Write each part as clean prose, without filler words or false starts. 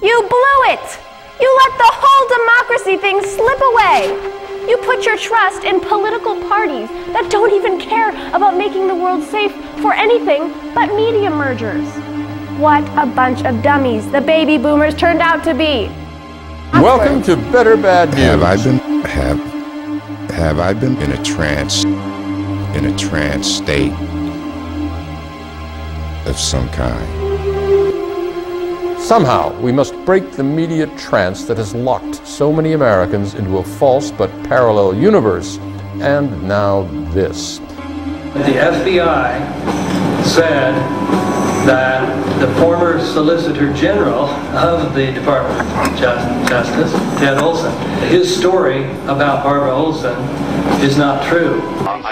You blew it! You let the whole democracy thing slip away! You put your trust in political parties that don't even care about making the world safe for anything but media mergers. What a bunch of dummies the baby boomers turned out to be. Welcome to Better Bad News. Have I been in a trance state of some kind? Somehow, we must break the media trance that has locked so many Americans into a false but parallel universe. And now this. The FBI said that the former Solicitor General of the Department of Justice, Ted Olson, his story about Barbara Olson is not true. I'm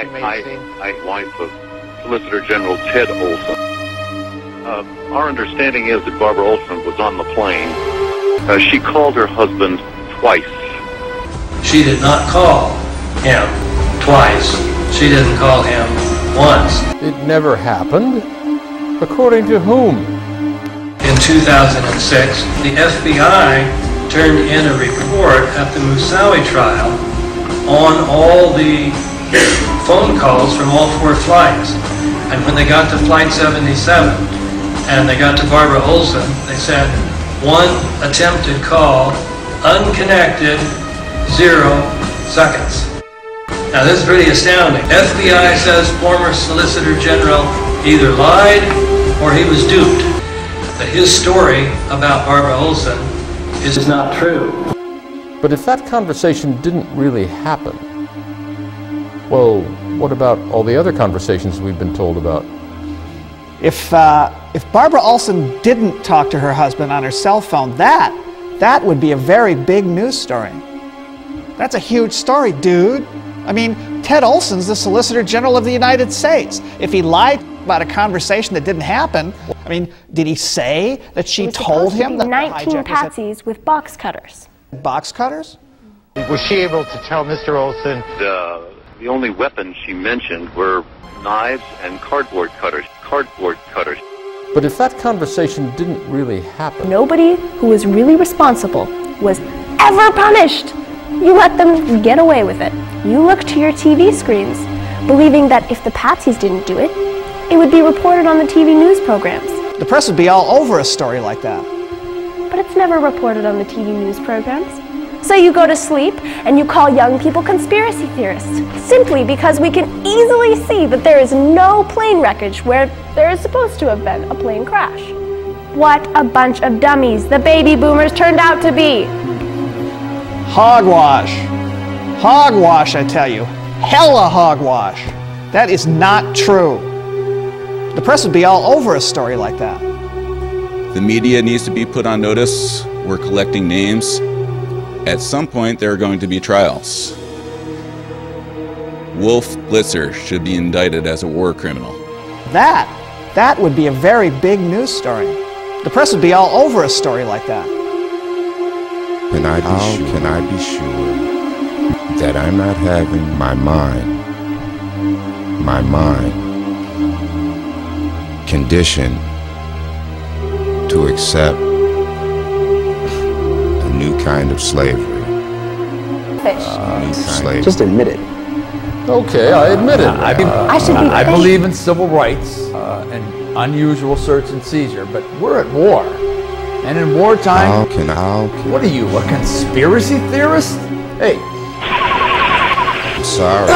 wife of Solicitor General Ted Olson. Our understanding is that Barbara Olson was on the plane. She called her husband twice. She did not call him twice. She didn't call him once. It never happened? According to whom? In 2006, the FBI turned in a report at the Moussaoui trial on all the phone calls from all 4 flights. And when they got to Flight 77, and they got to Barbara Olson, they said, 1 attempted call, unconnected, 0 seconds. Now this is pretty astounding. FBI says former Solicitor General either lied or he was duped. That his story about Barbara Olson is not true. But if that conversation didn't really happen, well, what about all the other conversations we've been told about? If Barbara Olson didn't talk to her husband on her cell phone, that would be a very big news story. That's a huge story, dude. I mean, Ted Olson's the Solicitor General of the United States. If he lied about a conversation that didn't happen, I mean, did he say that she told him that 19 patsies with box cutters. Box cutters? Was she able to tell Mr. Olson? The only weapons she mentioned were knives and cardboard cutters. But if that conversation didn't really happen... Nobody who was really responsible was ever punished. You let them get away with it. You look to your TV screens, believing that if the patsies didn't do it, it would be reported on the TV news programs. The press would be all over a story like that. But it's never reported on the TV news programs. So you go to sleep and you call young people conspiracy theorists, simply because we can easily see that there is no plane wreckage where there is supposed to have been a plane crash. What a bunch of dummies the baby boomers turned out to be. Hogwash. Hogwash, I tell you. Hella hogwash. That is not true. The press would be all over a story like that. The media needs to be put on notice. We're collecting names. At some point, there are going to be trials. Wolf Blitzer should be indicted as a war criminal. That would be a very big news story. The press would be to all over a story like that. Can I be sure that I'm not having my mind conditioned to accept a new kind of slavery? Slavery. Just admit it. Okay, I admit it. I believe in civil rights and unusual search and seizure, but we're at war. And in wartime, what are you, a conspiracy theorist? Hey. I'm sorry.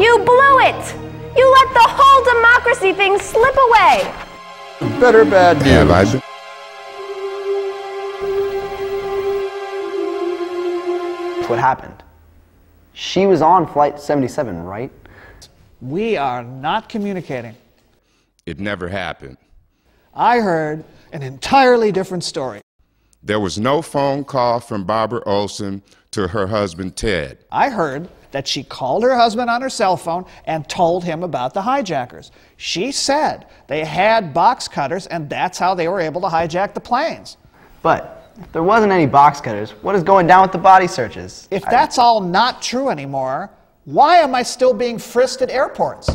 You blew it! You let the whole democracy thing slip away! Better bad news. Have I been? What happened? She was on Flight 77, right? We are not communicating. It never happened. I heard an entirely different story. There was no phone call from Barbara Olson to her husband, Ted. I heard that she called her husband on her cell phone and told him about the hijackers. She said they had box cutters and that's how they were able to hijack the planes. But if there wasn't any box cutters, what is going down with the body searches? If that's all not true anymore, why am I still being frisked at airports?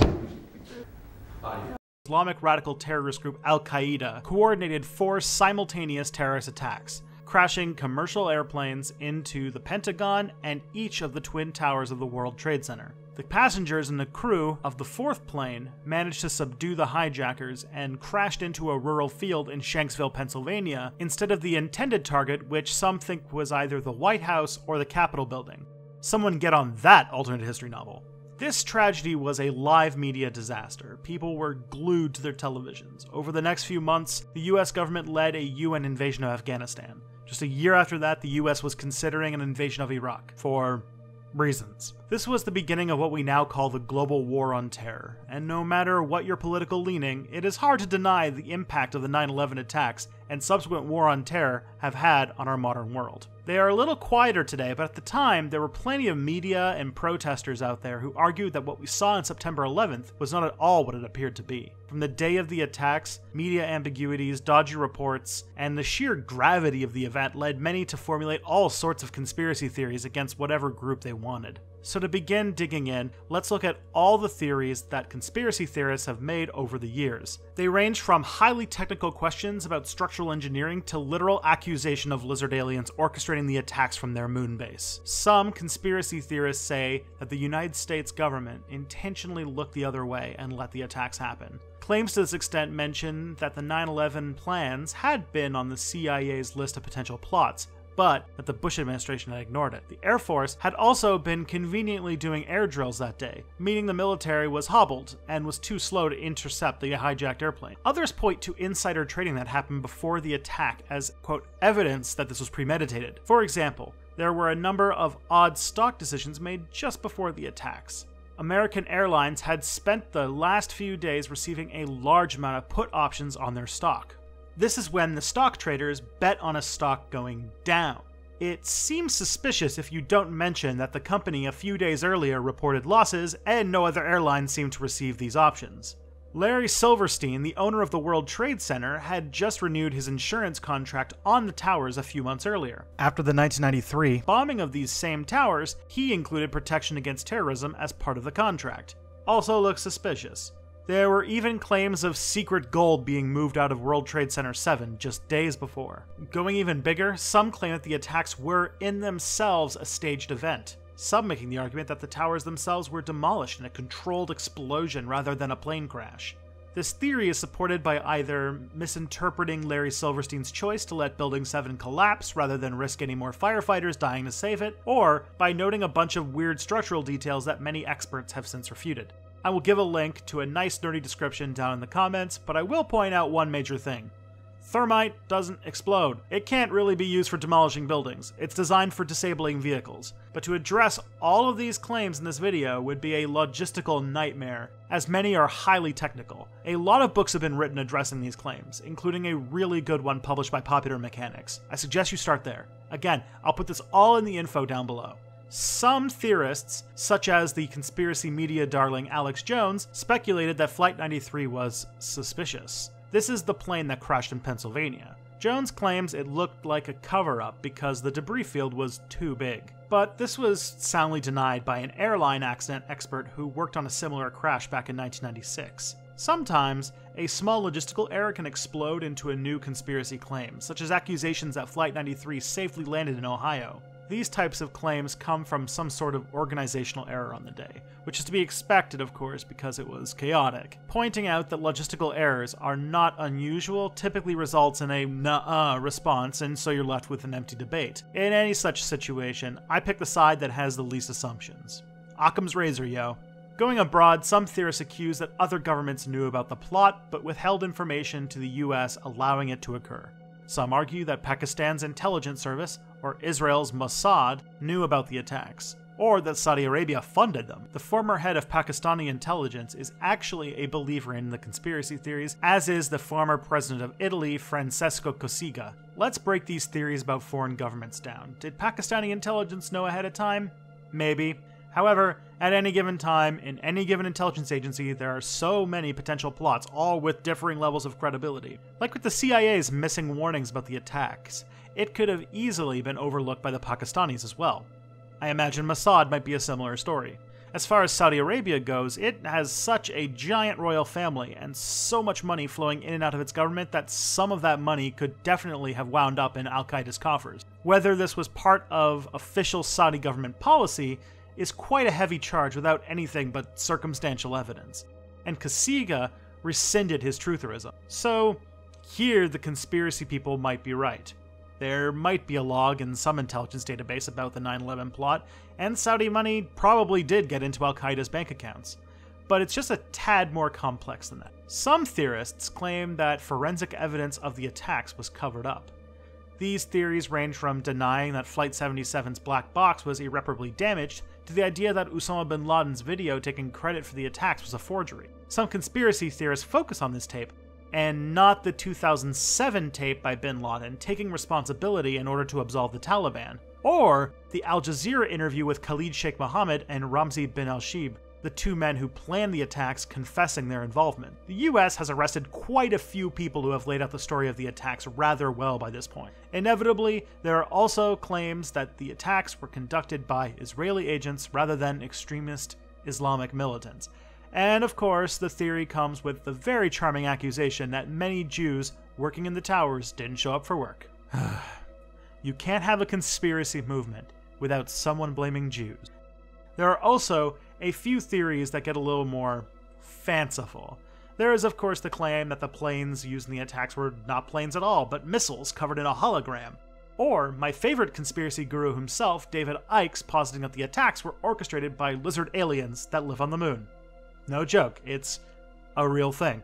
Islamic radical terrorist group Al-Qaeda coordinated 4 simultaneous terrorist attacks, crashing commercial airplanes into the Pentagon and each of the twin towers of the World Trade Center. The passengers and the crew of the 4th plane managed to subdue the hijackers and crashed into a rural field in Shanksville, Pennsylvania, instead of the intended target, which some think was either the White House or the Capitol building. Someone get on that alternate history novel. This tragedy was a live media disaster. People were glued to their televisions. Over the next few months, the US government led a UN invasion of Afghanistan. Just a year after that, the US was considering an invasion of Iraq, for reasons. This was the beginning of what we now call the global war on terror, and no matter what your political leaning, it is hard to deny the impact of the 9/11 attacks and subsequent war on terror have had on our modern world. They are a little quieter today, but at the time, there were plenty of media and protesters out there who argued that what we saw on September 11th was not at all what it appeared to be. From the day of the attacks, media ambiguities, dodgy reports, and the sheer gravity of the event led many to formulate all sorts of conspiracy theories against whatever group they wanted. So to begin digging in, let's look at all the theories that conspiracy theorists have made over the years. They range from highly technical questions about structural engineering to literal accusation of lizard aliens orchestrating the attacks from their moon base. Some conspiracy theorists say that the United States government intentionally looked the other way and let the attacks happen. Claims to this extent mention that the 9/11 plans had been on the CIA's list of potential plots, but that the Bush administration had ignored it. The Air Force had also been conveniently doing air drills that day, meaning the military was hobbled and was too slow to intercept the hijacked airplane. Others point to insider trading that happened before the attack as, quote, evidence that this was premeditated. For example, there were a number of odd stock decisions made just before the attacks. American Airlines had spent the last few days receiving a large amount of put options on their stock. This is when the stock traders bet on a stock going down. It seems suspicious if you don't mention that the company a few days earlier reported losses and no other airline seemed to receive these options. Larry Silverstein, the owner of the World Trade Center, had just renewed his insurance contract on the towers a few months earlier. After the 1993 bombing of these same towers, he included protection against terrorism as part of the contract. Also looks suspicious. There were even claims of secret gold being moved out of World Trade Center 7 just days before. Going even bigger, some claim that the attacks were in themselves a staged event. Some making the argument that the towers themselves were demolished in a controlled explosion rather than a plane crash. This theory is supported by either misinterpreting Larry Silverstein's choice to let Building 7 collapse rather than risk any more firefighters dying to save it, or by noting a bunch of weird structural details that many experts have since refuted. I will give a link to a nice nerdy description down in the comments, but I will point out one major thing. Thermite doesn't explode. It can't really be used for demolishing buildings. It's designed for disabling vehicles. But to address all of these claims in this video would be a logistical nightmare, as many are highly technical. A lot of books have been written addressing these claims, including a really good one published by Popular Mechanics. I suggest you start there. Again, I'll put this all in the info down below. Some theorists, such as the conspiracy media darling Alex Jones, speculated that Flight 93 was suspicious. This is the plane that crashed in Pennsylvania. Jones claims it looked like a cover-up because the debris field was too big. But this was soundly denied by an airline accident expert who worked on a similar crash back in 1996. Sometimes, a small logistical error can explode into a new conspiracy claim, such as accusations that Flight 93 safely landed in Ohio. These types of claims come from some sort of organizational error on the day, which is to be expected, of course, because it was chaotic. Pointing out that logistical errors are not unusual typically results in a nuh-uh response, and so you're left with an empty debate. In any such situation, I pick the side that has the least assumptions. Occam's razor, yo. Going abroad, some theorists accuse that other governments knew about the plot, but withheld information to the US, allowing it to occur. Some argue that Pakistan's intelligence service, or Israel's Mossad, knew about the attacks, or that Saudi Arabia funded them. The former head of Pakistani intelligence is actually a believer in the conspiracy theories, as is the former president of Italy, Francesco Cossiga. Let's break these theories about foreign governments down. Did Pakistani intelligence know ahead of time? Maybe. However, at any given time, in any given intelligence agency, there are so many potential plots, all with differing levels of credibility. Like with the CIA's missing warnings about the attacks, it could have easily been overlooked by the Pakistanis as well. I imagine Mossad might be a similar story. As far as Saudi Arabia goes, it has such a giant royal family and so much money flowing in and out of its government that some of that money could definitely have wound up in Al-Qaeda's coffers. Whether this was part of official Saudi government policy is quite a heavy charge without anything but circumstantial evidence. And Kasiga rescinded his trutherism. So here the conspiracy people might be right. There might be a log in some intelligence database about the 9/11 plot, and Saudi money probably did get into Al-Qaeda's bank accounts. But it's just a tad more complex than that. Some theorists claim that forensic evidence of the attacks was covered up. These theories range from denying that Flight 77's black box was irreparably damaged to the idea that Osama bin Laden's video taking credit for the attacks was a forgery. Some conspiracy theorists focus on this tape, and not the 2007 tape by bin Laden taking responsibility in order to absolve the Taliban, or the Al Jazeera interview with Khalid Sheikh Mohammed and Ramzi bin al-Shibh, the two men who planned the attacks, confessing their involvement. The US has arrested quite a few people who have laid out the story of the attacks rather well by this point. Inevitably, there are also claims that the attacks were conducted by Israeli agents rather than extremist Islamic militants. And of course, the theory comes with the very charming accusation that many Jews working in the towers didn't show up for work. You can't have a conspiracy movement without someone blaming Jews. There are also a few theories that get a little more fanciful. There is of course the claim that the planes used in the attacks were not planes at all, but missiles covered in a hologram. Or my favorite conspiracy guru himself, David Icke, positing that the attacks were orchestrated by lizard aliens that live on the moon. No joke, it's a real thing.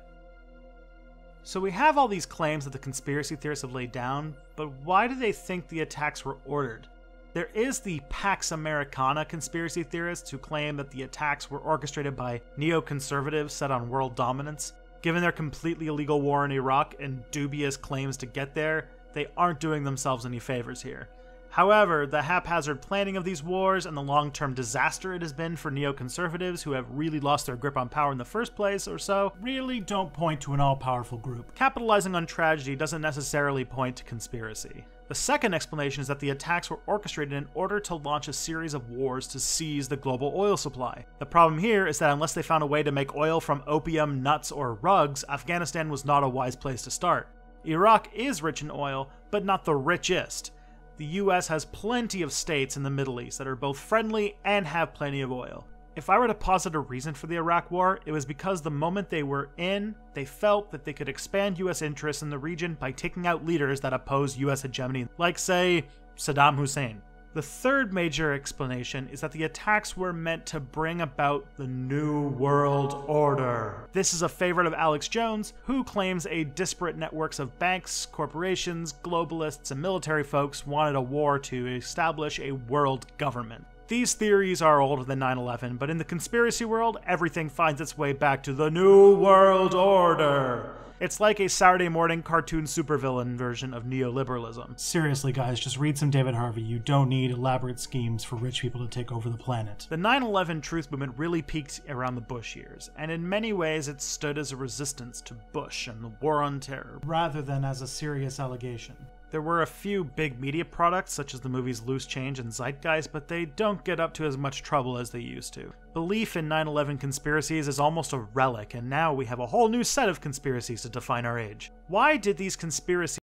So we have all these claims that the conspiracy theorists have laid down, but why do they think the attacks were ordered? There is the Pax Americana conspiracy theorists who claim that the attacks were orchestrated by neoconservatives set on world dominance. Given their completely illegal war in Iraq and dubious claims to get there, they aren't doing themselves any favors here. However, the haphazard planning of these wars and the long-term disaster it has been for neoconservatives who have really lost their grip on power in the first place or so really don't point to an all-powerful group. Capitalizing on tragedy doesn't necessarily point to conspiracy. The second explanation is that the attacks were orchestrated in order to launch a series of wars to seize the global oil supply. The problem here is that unless they found a way to make oil from opium, nuts, or rugs, Afghanistan was not a wise place to start. Iraq is rich in oil, but not the richest. The US has plenty of states in the Middle East that are both friendly and have plenty of oil. If I were to posit a reason for the Iraq War, it was because the moment they were in, they felt that they could expand US interests in the region by taking out leaders that oppose US hegemony, like, say, Saddam Hussein. The third major explanation is that the attacks were meant to bring about the New World Order. This is a favorite of Alex Jones, who claims a disparate networks of banks, corporations, globalists, and military folks wanted a war to establish a world government. These theories are older than 9/11, but in the conspiracy world, everything finds its way back to the New World Order. It's like a Saturday morning cartoon supervillain version of neoliberalism. Seriously guys, just read some David Harvey. You don't need elaborate schemes for rich people to take over the planet. The 9/11 truth movement really peaked around the Bush years, and in many ways it stood as a resistance to Bush and the war on terror, rather than as a serious allegation. There were a few big media products, such as the movies Loose Change and Zeitgeist, but they don't get up to as much trouble as they used to. Belief in 9/11 conspiracies is almost a relic, and now we have a whole new set of conspiracies to define our age. Why did these conspiracies